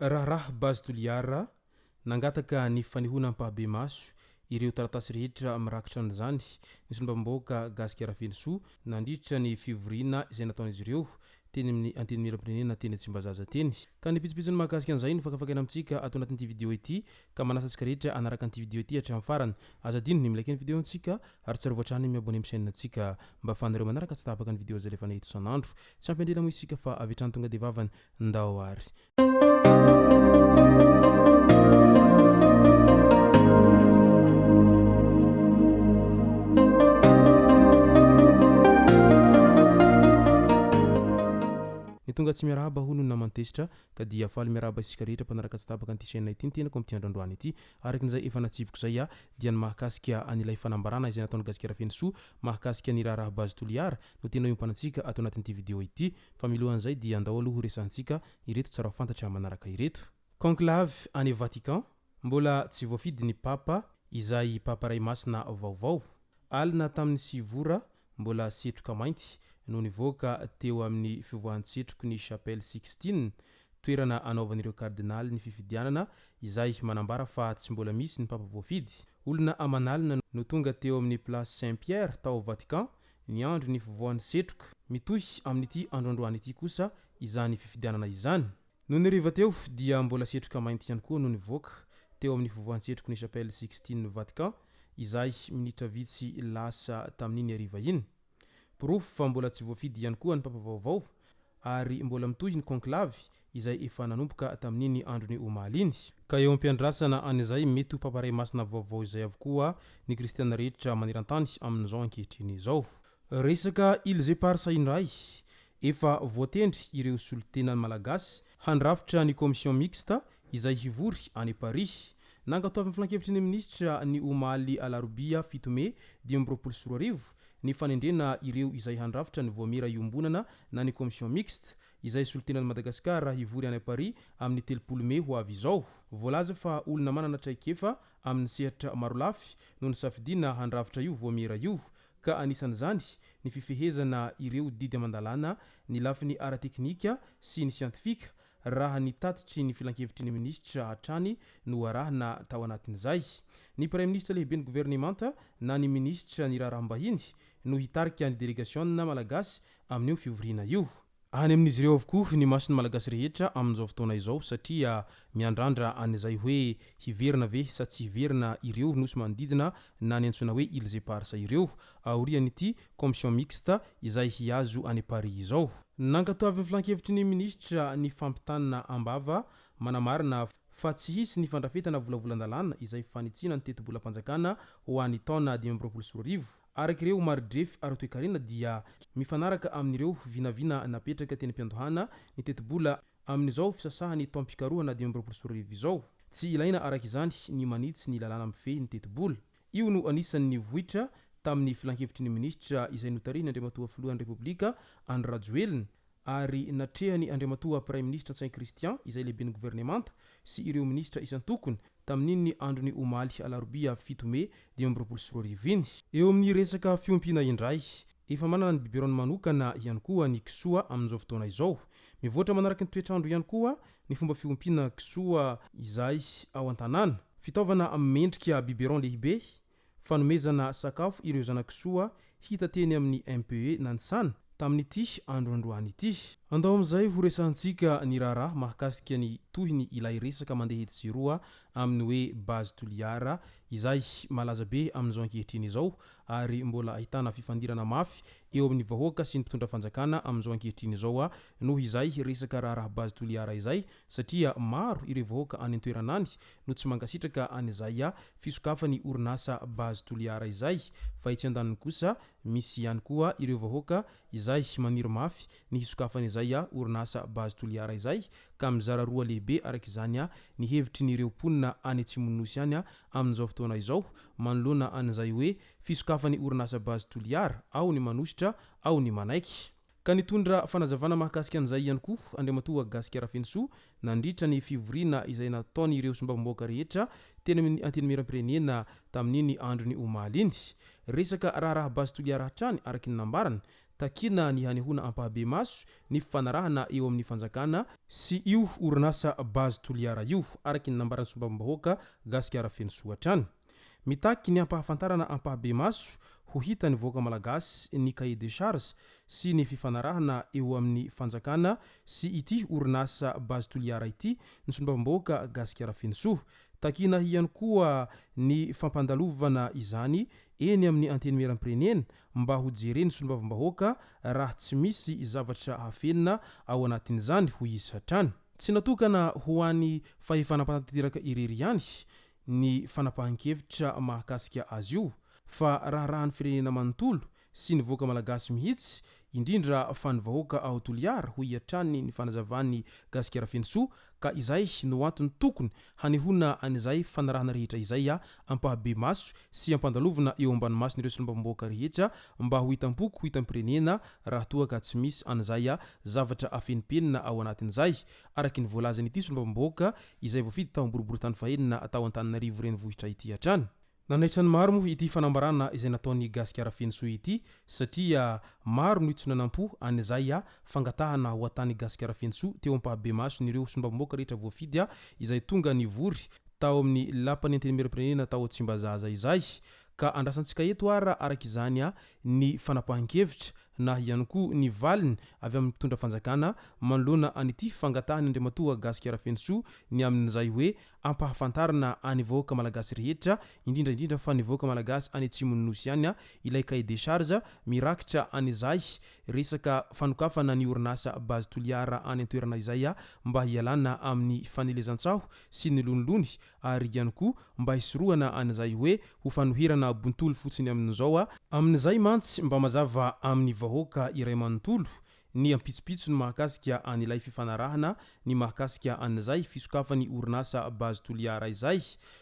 Raha base toliara nangataka ny fanihonam-pahabe maso ireo taratasy rehetra mirakitra an'izany ny sombamboaka gasika rafenisoa nandritra ny fivoriana izay nataon'izy ireo teny amin'ny anteny miram-pirenena teny Tsimbazaza teny ka ny pitsopitsony mahakasika an'izay no fakafakana amintsika ato anatin'ity vidéo ity ka manasa antsika rehetra anaraka an'ity vidéo ity hatramin'ny farany azadino ny milike ny vidéo antsika ary tsy rovoatrany miabone amin'ny chaîne antsika mba ahafahanareo manaraka tsy tapaka ny vidéo zay lefa nahita isan'andro tsy ampindrena moa isika fa avy hatrany tonga de vavany ndao ary tonga tsy miarahaba hono namantesitra ka dia faly miarahaba isika rehetra mpanaraka tsy tapaka an'ity chaîne ity tena koa amin'ity androandroany ity arakin'izay efa natsiviko zay dia ny mahakasika an'ilay fanambarana izay nataon'ny gasika rafenisoa mahakasika ny raha bazy toliara no tena iompanan-tsika ato anatin'ity vidéo ity fa milohan'izay dia andao aloha resantsika ireto tsara fantatra manaraka ireto. Conclave any Vatican mbola tsy voafidy ny papa izay papa ray masina vaovao alina tamin'ny sivora mbola setroka mainty no nivoaka teo amin'ny fivoahan-tsetroko ny Chapelle Sixtine toerana anaovan'ireo kardinaly ny fifidianana izay manambara fa tsy mbola misy ny papa voafidy. Olona amanalina no tonga teo amin'ny place Saint-Pierre tao Vatican ny andro ny fivoahan'ny setroka mitohy amin'ity androandroany ity kosa izany fifidianana izany. No niriva teo dia mbola setroka mainty ihany koa no nivoaka teo amin'ny fivoahan-tsetroko ny Chapelle Sixtine Vatican izay minitra vitsy lasa tamin'iny ariva iny. Proof fa mbola tsy voafidy ihany koa ny papa vaovao ary mbola mitohy ny conclave izay efa nanomboka tamin'iny androny omaly iny ka eo am-piandrasana an'izay mety ho papa ray masina vaovao izay avokoa ny kristiana rehetra maneran-tany amin'izao ankehitriny izao. Resaka Ilse Parsa indray efa voatendry ireo solotena malagasy handrafitra ny commission mixte izay hivory any Paris nangatovan'ny filan-kevitry ny ministra ny omaly alarobia 7 Mey 2024 ny fanendrena ireo izay handrafitra ny voamera iombonana na ny commission mixte izay solotenan'i Madagasikara hivory any Paris amin'ny 30 Mey ho avy izao. Voalaza fa olona manana traikefa amin'ny sehatra maro lafy no nisafidiana handrafitra io voamera io ka anisan'izany ny fifehezana ireo didy amandalana ny lafiny ara-teknika sy ny siantifika raha ny tatitry ny filan-kevitry ny ministra hatrany no arahana tao anatin'izay. Ny premier ministre lehibe ny gouvernemanta na ny ministra ny raharaham-bahiny no hitarika ny délégationna malagasy amin'io fivoriana io. Any amin'izy ireo avokoa ny masony malagasy rehetra amin'izao fotoana izao satria miandrandra an'izay hoe hiverina ve sa tsy hiverina ireo nosy manodidina na ny antsoina hoe Ilse Parsa ireo aorian'ity commission mixte izay hiazo any Paris izao. Nankatoavy filan-kevitry ny ministra ny fampitanana ambava manamarina fa tsy hisy ny fandrafetana volavolan-dalàna izay fanitsina ny teti-bolam-panjakana ho an'ny taona 2024 arak'ireo maridrefy ara-toekarena dia mifanaraka amin'ireo vinavina napetraka teny am-piandohana ny teti-bola amin'izao fisasahany taom-pikarohana 2024 izao. Tsy ilaina arak'izany ny manitsy ny lalàna mifehy ny teti-bola. Io no anisan'ny vohitra tamin'ny filan-kevitry ny ministra izay notarihiny Andriamatoa filohan'ny Repoblika Andry Rajoelina ary natrehany Andriamatoa Premier Ministre Saint Christian izay lehibe ny gouvernemanta sy ireo ministra isan-tokony tamin'iny androny omaly alarobia 7 Mey 2024 iny. Eo amin'ny resaka fiompiana indray efa manana ny biberon manokana ihany koa ny kisoa amin'izao fotoana izao. Mivoatra manaraka ny toetrandro ihany koa ny fomba fiompiana kisoa izay ao an-tanàna. Fitaovana mendrika biberon lehibe fanomezana sakafo ireo zana-kisoa hita teny amin'ny MPE Nansana tamin'ity androandroany ity. Andao amin'izay ho resantsika ny raharaha mahakasika ny tohiny ilay resaka mandeha hetisiroa amin'ny hoe base toliara izay malaza be amin'izao ankehitriny izao ary mbola ahitana fifandirana mafy eo amin'ny vahoaka sy ny mpitondra fanjakana amin'izao ankehitriny izao noho izay resaka raharaha base toliara izay satria maro ireo vahoaka any an-toerana any no tsy mankasitraka an'izay fisokafany orinasa base toliara izay fa itsy andaniny kosa misy ihany koa ireo vahoaka izay maniry mafy ny hisokafany izay orinasa base toliara izay ka mizara roa lehibe arak'izany ny hevitry ny ireo ponina any Atsimonosy any amin'izao fotoana izao manoloana an'izay hoe fisokafany orinasa base toliara ao ny manositra ao ny manaiky. ka nitondra fanazavana mahakasika an'izay ihany koa Andriamatoa Gasikara Fensoa nandritra ny fivoriana izay nataony ireo sombavambahoaka rehetra teny amin'ny antenimieram-pirenena tamin'iny androny omaly iny. Resaka raharaha bazy toliara hatrany araky ny nambarany takina ny hanehoana ampahabe maso ny fifanarahana eo amin'ny fanjakana sy io orinasa bazy toliara io araky ny nambarany sombavambahoaka Gasikara Fensoa hatrany. Mitaky ny ampahafantarana ampahabe maso ho hitany voaka malagasy ny cahier de charge sy ny fifanarahana eo amin'ny fanjakana sy ity orinasa bazy toliara ity ny sombavambahoaka Gasikara Fensoa. Takina ihany koa ny fampandalovana izany eny amin'ny antenimieram-pirenena mba ho jereny sombavambahoaka raha tsy misy zavatra hafenina ao anatin'izany ho izy hatrany. Tsy natokana ho an'ny fahefanam-panatanteraka irery ihany ny fanapahan-kevitra mahakasika azy io fa raharahan'ny firenena manontolo sy ny voaka malagasy mihitsy indrindra fa ny vahoaka ao Toliara ho iatrany ny fanazavany Gasikara Fensoa ka izay no antony tokony hanehoana an'izay fanarahana rehetra izay ampahabe maso sy ampandalovana eo ambany maso n'ireo sombavambahoaka rehetra mba ho hitam-poko ho hitam-pirenena raha toa ka tsy misy an'izay zavatra afenipenina ao anatin'izay araky ny voalazany ity sombavambahoaka izay voafidy tao amboribory tany fahenina tao Antananarivo renivohitra ity hatrany. Nanaitran'ny maro moa ity fanambarana izay nataony Gasikara Fensoa ity satria maro no itsy nanampo an'izay fangatahana ho atany Gasikara Fensoa teo ampahabe maso n'ireo sombavambahoaka rehetra voafidy izay tonga nivory tao amin'ny lapan'ny antenimieram-pirenena tao Tsimbazaza izay ka andrasantsika eto araky izany ny fanapahan-kevitra na ihany koa ny valiny avy amin'ny mpitondra fanjakana manoloana an'ity fangatahany Andriamatoa Gasikara Fensoa ny amin'izay hoe ampahafantarana any vahoaka malagasy rehetra indrindra fa ny vahoaka malagasy any Atsimon'ny Nosy ihany ilay cahier de charge mirakitra an'izay resaka fanokafana ny orinasa bazy toliara any an-toerana izay mba hialana amin'ny fanelezan-tsaho sy ny lonolony ary ihany koa mba hisorohana an'izay hoe ho fanoherana bontolo fotsiny amin'izao amin'izay mantsy mba mazava amin'ny vahoaka iray manontolo ny ampitsopitso ny mahakasika an'ilay fifanarahana ny mahakasika an'izay fisokafany orinasa bazy toliara izay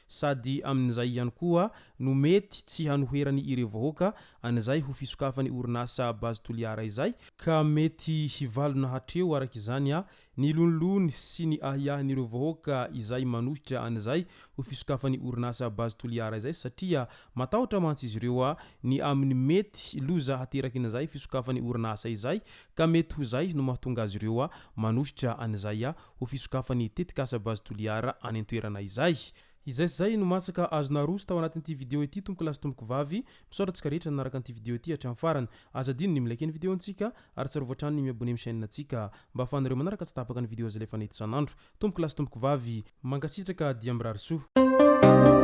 sady amin'izay ihany koa no mety tsy hanoherany ireo vahoaka an'izay ho fisokafany orinasa bazy toliara izay ka mety hivalona hatreo araky izany ny lonolony sy ny ahiahin'ireo vahoaka izay manohitra an'izay ho fisokafany orinasa bazy toliara izay satria matahotra mantsy izy ireo ny amin'ny mety loza hateraky an'izay fisokafany orinasa izay ka mety ho zay no mahatonga azy ireo manohitra an'izay ho fisokafany tetikasa bazy toliara any an-toerana izay. Izay zay no masaka azona roso tao anatin'ity video ity tompoko lasy tompoko vavy misaotratsika rehetra nanaraka an'ity video ity hatramin'ny farany azadino ny milike ny video antsika ary tsarovy hatrany ny miabone amin'ny chaîne antsika mba ahafahanareo manaraka tsy tapaka ny video azy lefa nety isan'andro tompoko lasy tompoko vavy mankasitraka dia mirary soa.